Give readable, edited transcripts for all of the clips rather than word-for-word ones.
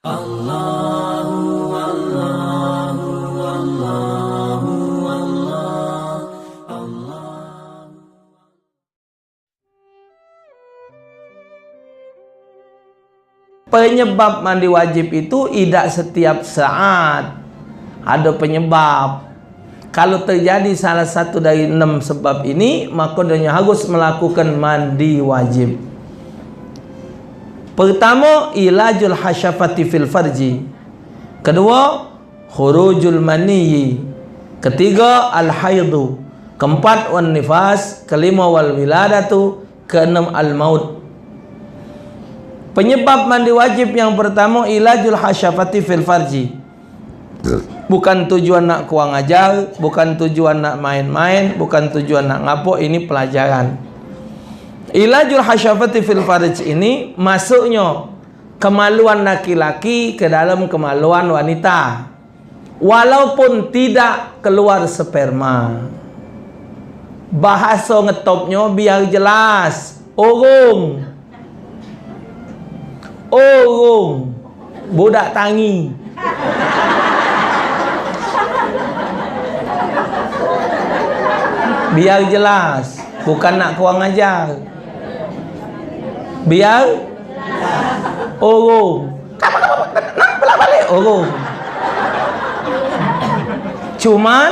Allahu Allahu Allahu Allah Allah. Penyebab mandi wajib itu tidak setiap saat ada penyebab. Kalau terjadi salah satu dari 6 sebab ini, maka dia harus melakukan mandi wajib. Pertama, ilajul hasyafati fil farji. Kedua, khurujul maniyyi. Ketiga, al-haidu. Keempat, wan nifas. Kelima, wal wiladatu. Keenam, al-maut. Penyebab mandi wajib yang pertama, ilajul hasyafati fil farji. Bukan tujuan nak kurang ajar, bukan tujuan nak main-main, bukan tujuan nak ngapok. Ini pelajaran. Ilajul hasyafati fil farj ini masuknya kemaluan laki-laki ke dalam kemaluan wanita, walaupun tidak keluar sperma. Bahasa ngetopnya biar jelas. Orung budak tangi. Biar jelas, bukan nak kurang ajar. Biar orung. Nak balik orung. Cuman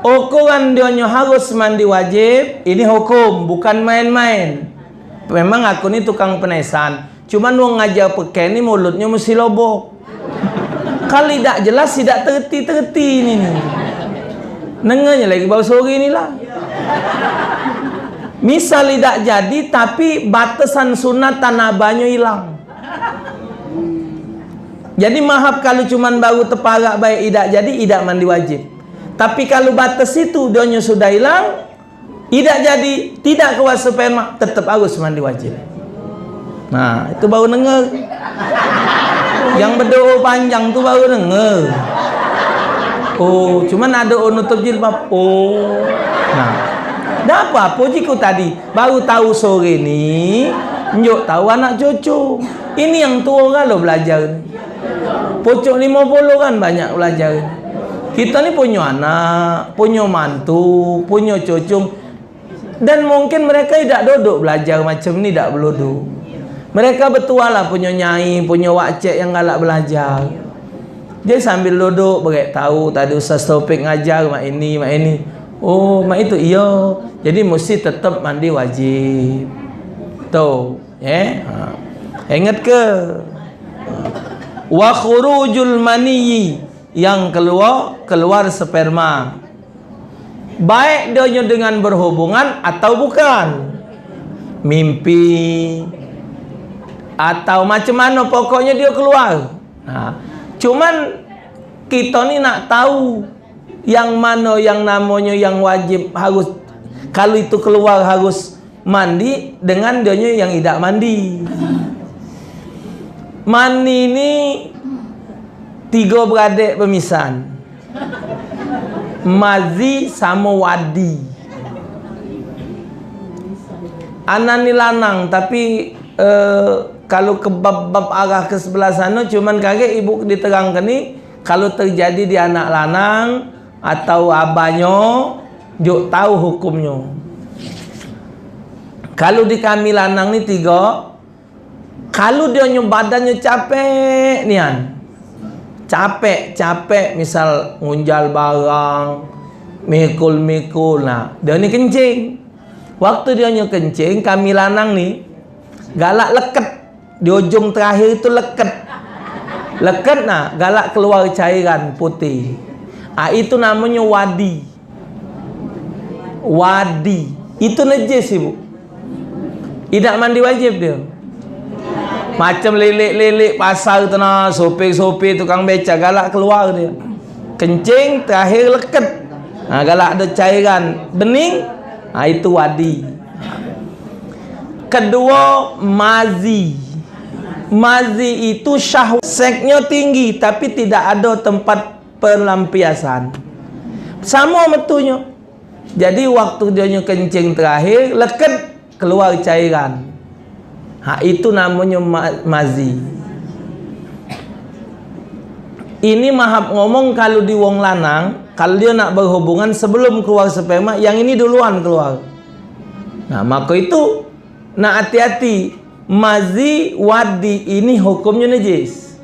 ukuran dia harus mandi wajib. Ini hukum, bukan main-main. Memang aku ni tukang penesan. Cuman mau ngajar pakai ni mulutnya mesti lobok. Kalau tidak jelas, tidak terti-terti ni. Nengarnya lagi bau sore ni lah. Misal tidak jadi, tapi batasan sunat tanah banyu hilang. Jadi maaf kalau cuman baru teparak baik tidak jadi, tidak mandi wajib. Tapi kalau batas itu doanya sudah hilang, tidak jadi, tidak keluar sperma, tetap harus mandi wajib. Nah, itu baru dengar. Yang berdoa panjang tu baru dengar. Oh, cuman ada nutup jilbab. Oh, nah, dah apa jika tadi baru tahu sore ni, njuk tahu anak cucu. Ini yang tua kan lo belajar. Pucuk 50 kan banyak belajar. Kita ni punya anak, punya mantu, punya cucu, dan mungkin mereka tidak duduk belajar macam ni, tak beludu. Mereka betul lah punya nyai, punya wakcik yang galak belajar. Dia sambil duduk berek tahu tadi Ustaz Taufik ngajar mak ini, mak ini. Oh, mak itu iya. Jadi mesti tetap mandi wajib. Tuh, ingat ke? Wa khurujul maniyyi, yang keluar sperma. Baik dia dengan berhubungan atau bukan. Mimpi atau macam mana, pokoknya dia keluar. Nah, cuman kita ni nak tahu yang mana yang namanya yang wajib harus, kalau itu keluar harus mandi, dengan dia yang tidak mandi. Mandi ni 3 beradik pemisahan. Mazi sama wadi. Anak ni lanang, tapi kalau ke bab arah ke sebelah sana, cuman kaget ibu diterangkan ni, kalau terjadi di anak lanang atau abahnya, juk tahu hukumnya. Kalau di kami lanang ni 3, kalau dia badannya capek nian, capek misal ngunjal barang, mikul, nah dia ni kencing. Waktu dia kencing, kami lanang ni galak leket. Di ujung terakhir itu leket, nah galak keluar cairan putih. Itu namanya wadi. Itu najis ibu. Tidak mandi wajib dia. Macam lilik pasar tu nah, sopir tukang beca galak keluar dia. Kencing terakhir leket. Galak ada cairan bening. Itu wadi. Kedua, mazi. Mazi itu syahwat, seksnya tinggi tapi tidak ada tempat pelampiasan. Sama metunya. Jadi waktu dia kencing terakhir, leket keluar cairan. Itu namanya mazi. Ini mahab ngomong kalau di wong lanang, kalau dia nak berhubungan sebelum keluar sperma, yang ini duluan keluar. Nah, maka itu nak hati-hati. Mazi, wadi ini hukumnya najis.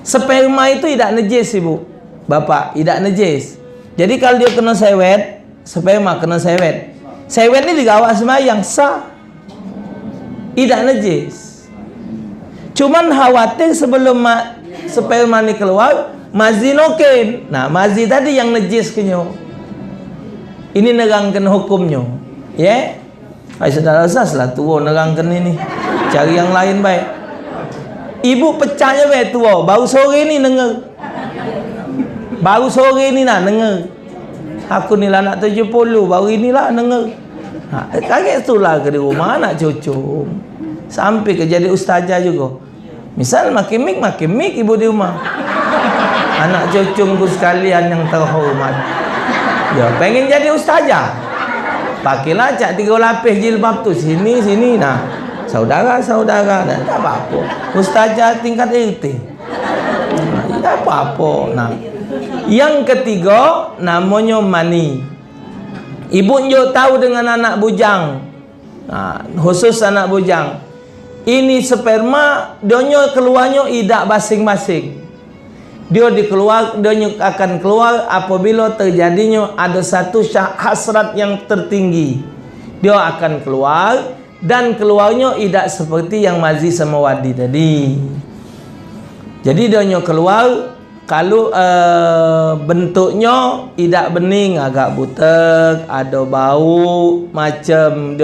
Sperma itu tidak najis, Ibu Bapak, tidak najis. Jadi kalau dia kena sewet, sperma kena sewet, sewet ini digawak sembahyang sah, tidak najis. Cuman khawatir sebelum sperma ini keluar, mazi noken. Nah, mazi tadi yang najis kenyo. Ini negangkan hukumnya. Ya, saudara lah tua negangkan ini. Cari yang lain baik. Ibu pecahnya baik tua. Baru sore ini denger. Baru sore ini nak denger. Aku ni lah nak 70. Baru inilah denger. Kaget tu lah ke di rumah anak cucu. Sampai ke jadi ustazah juga. Misal makin mik ibu di rumah. Anak cucuku sekalian yang terhormat. Ya pengen jadi ustazah. Pakailah cak 3 lapis jilbab tu sini. Nah, saudara dan tak apa-apa. Ustazah tingkat RT. Tak apa-apa. Nah, yang ketiga namanya mani. Ibu njo tahu dengan anak bujang. Nah, khusus anak bujang. Ini sperma donyo keluarnya idak masing-masing. Dia akan keluar apabila terjadinya ada satu hasrat yang tertinggi. Dia akan keluar dan keluarnya tidak seperti yang mazi sama wadi tadi. Jadi dia keluar kalau bentuknya tidak bening, agak butek, ada bau macam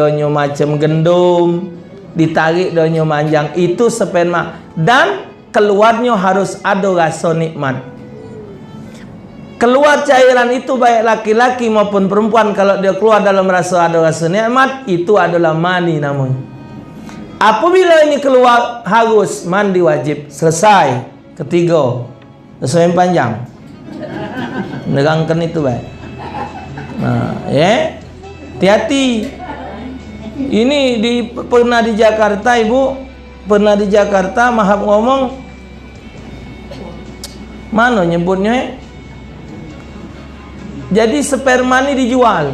gendum, ditarik dia manjang, itu sperma. Dan keluarnya harus ada rasa nikmat. Keluar cairan itu baik laki-laki maupun perempuan, kalau dia keluar dalam ada rasa nikmat, itu adalah mani namanya. Apabila ini keluar harus mandi wajib. Selesai. Ketiga. Selesai yang panjang. Menegangkan itu baik. Nah, ya. Hati-hati. Ini pernah di Jakarta, Ibu. Pernah di Jakarta, mahab ngomong, mana nyebutnya? Jadi sperma ini dijual.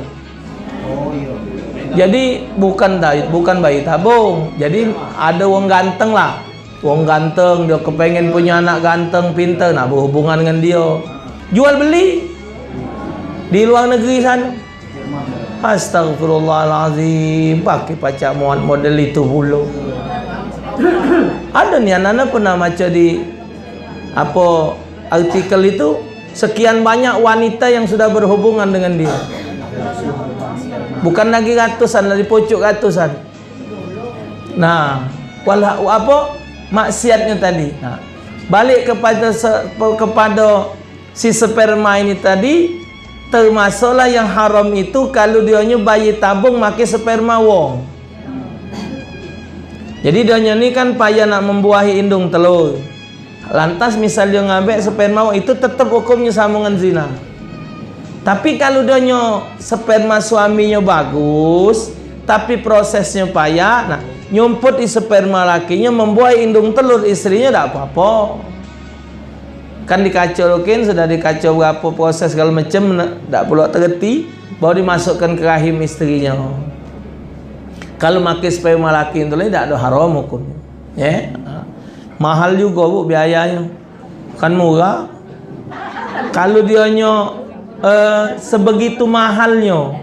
Jadi bukan bayi tabung. Jadi ada wong ganteng lah. Wong ganteng, dia kepengen punya anak ganteng, pintar, nak berhubungan dengan dia. Jual beli di luar negeri sana. Astagfirullahalazim, pakai pacak model itu pula. Ada nih anak-anak pernah baca di artikel itu, sekian banyak wanita yang sudah berhubungan dengan dia. Bukan lagi ratusan, dari pocok ratusan. Nah, maksiatnya tadi. Nah, balik kepada si sperma ini tadi, termasuklah yang haram itu kalau dia bayi tabung pakai sperma wong. Jadi dia ni kan payah nak membuahi indung telur. Lantas misal dia ngambil sperma itu tetap hukumnya sama dengan zina. Tapi kalau dia sperma suaminya bagus, tapi prosesnya payah, nah nyumput di sperma lakinya membuahi indung telur istrinya tak apa-apa. Kan dikacaukan, sudah dikacau berapa proses segala macam, tak perlu tergeti, baru dimasukkan ke rahim istrinya. Kalau makai sperma laki itu tidak ada haram hukumnya. Ya. Mahal juga Bu biayanya. Kan murah. Kalau dia sebegitu mahalnya.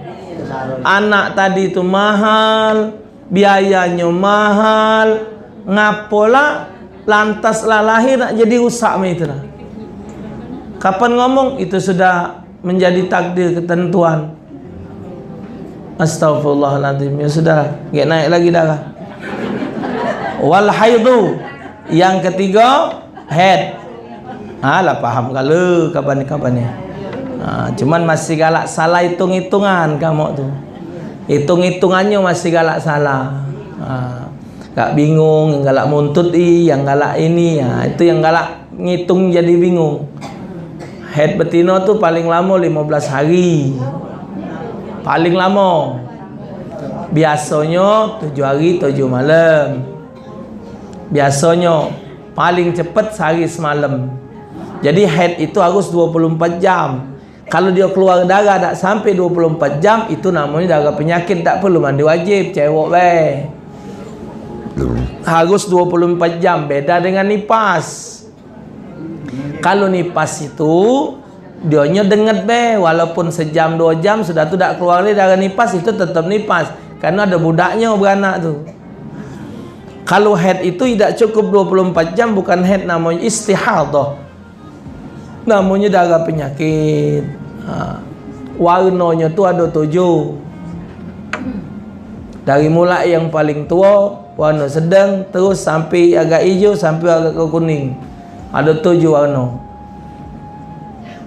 Anak tadi itu mahal, biayanya mahal, ngapola lantas lahir nak jadi rusak itu lah. Kapan ngomong itu sudah menjadi takdir ketentuan. Astagfirullahaladzim. Ya sudah, nggak naik lagi darah. Wal haidu. Yang ketiga, head. Lah paham kalau kapan ni. Cuman masih galak salah hitung-hitungan kamu tu. Hitung-hitungannya masih galak salah. Gak bingung, yang galak muntut yang galak ini, itu yang galak ngitung jadi bingung. Head betina tu paling lama 15 hari. Paling lama. Biasanya 7 hari 7 malam. Biasanya paling cepat sehari semalam. Jadi haid itu harus 24 jam. Kalau dia keluar darah tak sampai 24 jam, itu namanya darah penyakit, tak perlu mandi wajib, cewek be. Harus 24 jam, beda dengan nipas. Kalau nipas itu dionya denget be, walaupun sejam 2 jam sudah tu tak keluar lagi darah nipas, itu tetap nipas karena ada budaknya beranak tu. Kalau haid itu tidak cukup 24 jam, bukan haid, namanya istihadah, namanya darah penyakit. Warnanya tu ada 7. Dari mulai yang paling tua, warna sedang, terus sampai agak hijau, sampai agak ke kuning. Ada 7 warna.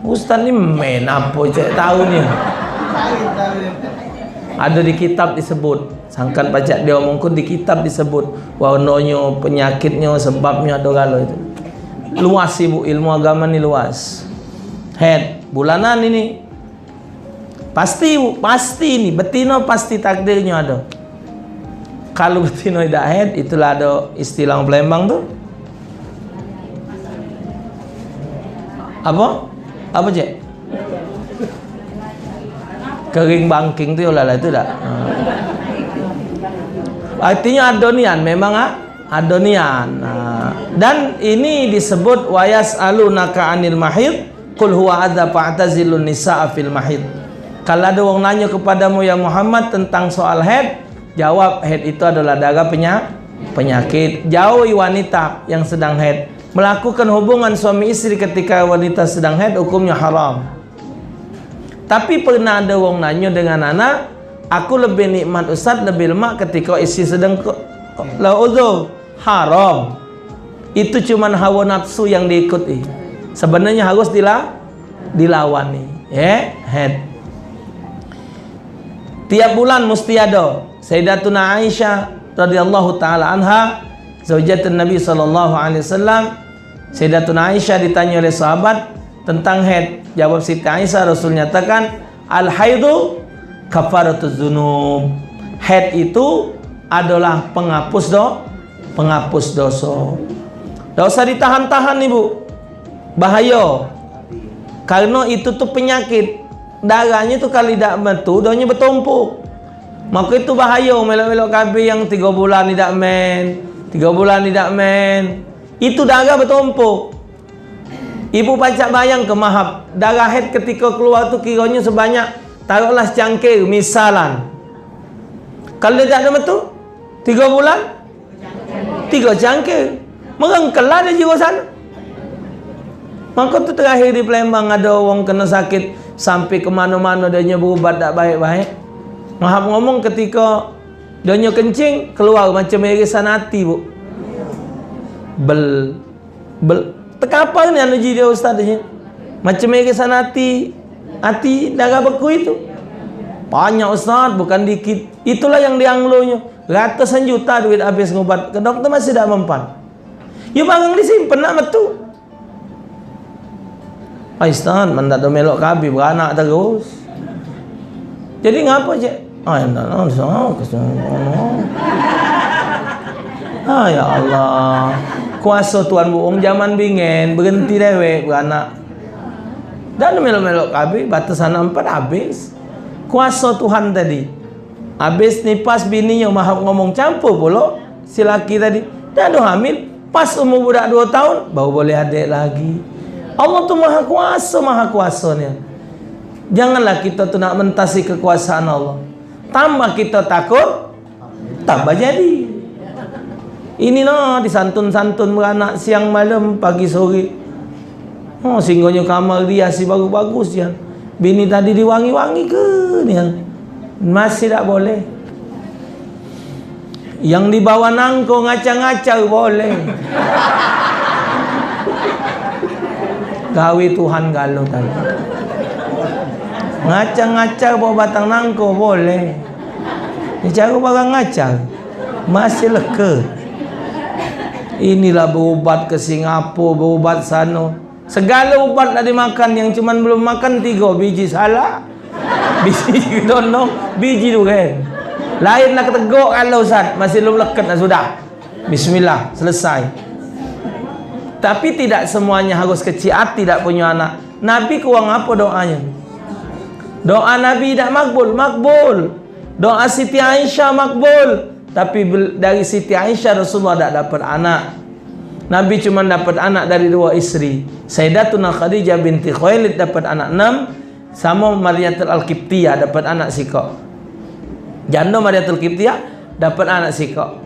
Ustaz ni main apa cek tahu ni? Ada di kitab disebut. Sangkan pacak dia omongkan di kitab disebut warnanya, penyakitnya, sebabnya ada kalau itu. Luas ibu, ilmu agama ni luas. Haid bulanan ini pasti ini betina pasti takdirnya ada. Kalau betina tidak haid, itulah ada istilah Palembang tu apa cek, kering bangking tu lah itu dah. Artinya adonian, memang adonian. Dan ini disebut wayas alunaka anil mahid qul huwa adza fa'tazilun nisaa fil mahid. Kalau ada orang nanya kepadamu ya Muhammad tentang soal haid, jawab haid itu adalah darah penyakit. Jauhi wanita yang sedang haid. Melakukan hubungan suami istri ketika wanita sedang haid hukumnya haram. Tapi pernah ada orang nanya dengan anak, aku lebih nikmat Ustaz, lebih lemak ketika istri sedang uzur. Haram. Itu cuman hawa nafsu yang diikuti. Sebenarnya harus dilawani. Haid. Tiap bulan mesti ada. Sayyidatuna Aisyah radhiyallahu taala anha, zaujatun Nabi sallallahu alaihi wasallam. Sayyidatuna Aisyah ditanya oleh sahabat tentang haid. Jawab Siti Aisyah, Rasul nyatakan, al-haidu kafaratuz dzunub. Haid itu adalah penghapus dosa. Tak usah ditahan-tahan ibu. Bahaya. Karena itu tuh penyakit. Darahnya tuh kali tak metu, doanya bertumpuk. Maka itu bahaya. Melok-melok kabeh yang 3 bulan tidak men, 3 bulan tidak men, itu darah bertumpuk. Ibu pacak bayang ke mahab, darah haid ketika keluar tu kiranya sebanyak, taruhlah secangkir misalan. Kalau dia tak ada metu 3 bulan 3 cangkir, merengkelah dia jiwa sana. Maka tu terakhir di Palembang ada orang kena sakit sampai ke mana-mana dia berubat tak baik-baik. Mahab ngomong ketika dia kencing keluar macam irisan hati bu. Bel tekapar ni anu dia ustaz dia. Macam irisan hati darah beku itu. Banyak ustaz, bukan dikit. Itulah yang dianglonya. Ratusan juta duit habis ngobat ke dokter masih tak mempan. Ya barang disimpan nak metu. Ustaz, mandat do melok kabi beranak terus. Jadi ngapa je? Ya Allah. Kuasa Tuhan buong zaman bingen berhenti dewek beranak. Dan melok-melok kabi batasan 4 habis. Kuasa Tuhan tadi. Habis nipas bininya mahap ngomong campur pula si laki tadi. Dah hamil, pas umur budak 2 tahun baru boleh adik lagi. Allah tu maha kuasanya. Janganlah kita tu nak mentasi kekuasaan Allah. Tambah kita takut, tambah jadi. Ini noh disantun-santun beranak siang malam pagi sore. Oh singgahnya kamar dia si bagus-bagus ya. Bini tadi diwangi-wangi ke ni? Masih tak boleh. Yang dibawa nangko ngaca-ngaca boleh. Gawe Tuhan galau tadi. Ngaca-ngaca bawa batang nangko boleh. Cara barang ngaca masih leka. Inilah berubat ke Singapura, berubat sana. Segala ubat dah dimakan, yang cuman belum makan 3 biji salah. Biji donong, biji durian. Lain nak teguk kalau Ustaz, masih belum leket dah sudah. Bismillah, selesai. Tapi tidak semuanya harus kecil hati tidak punya anak. Nabi kurang apa doanya? Doa Nabi tidak makbul, makbul. Doa Siti Aisyah makbul. Tapi dari Siti Aisyah Rasulullah tidak dapat anak. Nabi cuma dapat anak dari 2 istri. Sayyidatuna Khadijah binti Khuwailid dapat anak 6, sama Mariyatul Al-Qibtiyah dapat anak sikok. Janda Mariyatul Qibtiyah dapat anak sikok.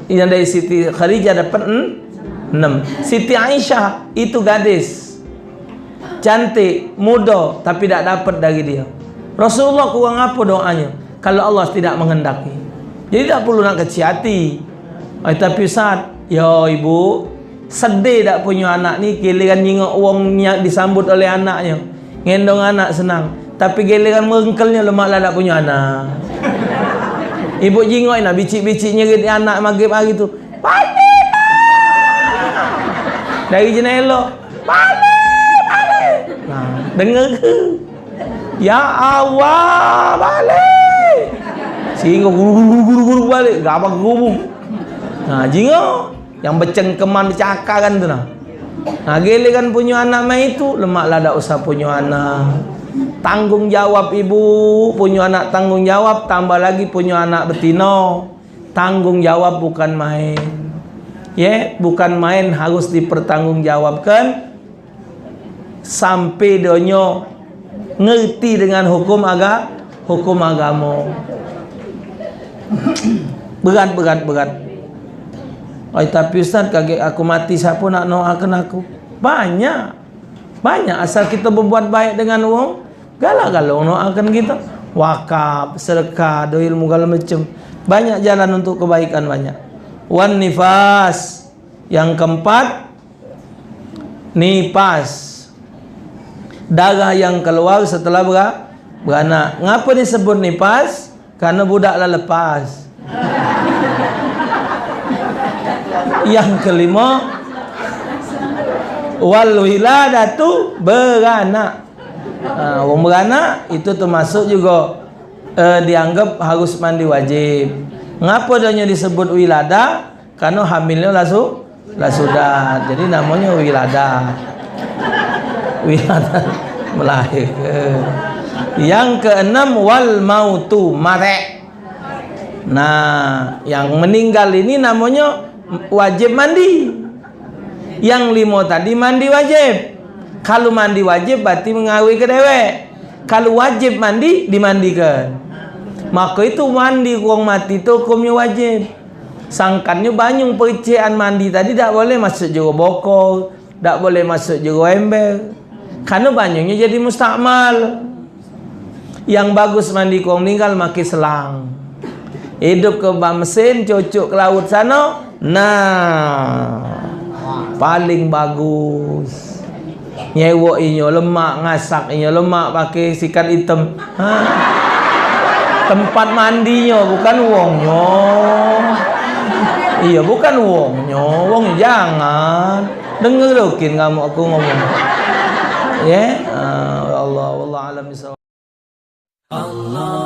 Yang dari Siti Khadijah dapat 6. Siti Aisyah itu gadis, cantik, muda, tapi tidak dapat dari dia. Rasulullah kurang apa doanya kalau Allah tidak menghendaki. Jadi tak perlu nak kecil hati. Tapi Ustaz, ya ibu, sedih tak punya anak ni, giliran nyingok uangnya disambut oleh anaknya. Ngendong anak senang, tapi giliran merengkelnya lemaklah tak punya anak. Ibu jingok nak bicik-bicik nyerit anak maghrib hari tu. Balik! Dari jenela, balik! Nah, dengar ke? Ya Allah, balik! Sehingga guru-guru balik, gabak gubung. Nah, jingok yang bercengkeman bercakar kan tu nah. Nah, giliran punya anak mai itu lemaklah tak usah punya anak. Tanggung jawab ibu, punya anak tanggung jawab, tambah lagi punya anak betina. Tanggung jawab bukan main. Ya, bukan main, harus dipertanggungjawabkan sampai donyo ngerti dengan hukum agama. Berat. Tapi Ustaz, kaget aku mati, siapa nak doakan aku? Banyak asal kita berbuat baik dengan orang, galak-galak doakan kita. Wakaf, sedekah, do ilmu segala macam. Banyak jalan untuk kebaikan banyak. Wan nifas. Yang keempat, nifas. Darah yang keluar setelah beranak. Ngapa disebut nifas? Karena budaklah lepas. Yang kelima, wal wiladatu, beranak. Orang beranak itu termasuk juga dianggap harus mandi wajib. Ngapa dia disebut wilada? Karena hamilnya lah sudah. Jadi namanya wilada. Wilada melahirkan. Yang keenam, wal mautu, mati. Nah, yang meninggal ini namanya wajib mandi. Yang 5 tadi mandi wajib. Kalau mandi wajib berarti mengawi ke dewek. Kalau wajib mandi, dimandikan. Maka itu mandi kurang mati itu hukumnya wajib. Sangkannya banyak percikan mandi tadi tak boleh masuk juga bokol, tak boleh masuk juga ember. Karena banyaknya jadi mustakmal. Yang bagus mandi kurang meninggal makin selang. Hidup ke mesin, cucuk ke laut sana. Nah, paling bagus. Nyewa inyo lemak, ngasak inyo lemak pakai sikat hitam. Tempat mandinya bukan wongnya. Iya, bukan wongnya. Wongnya jangan. Dengar dokin kamu aku ngomong. Ya, Allah, wallah alam bisawab. Allah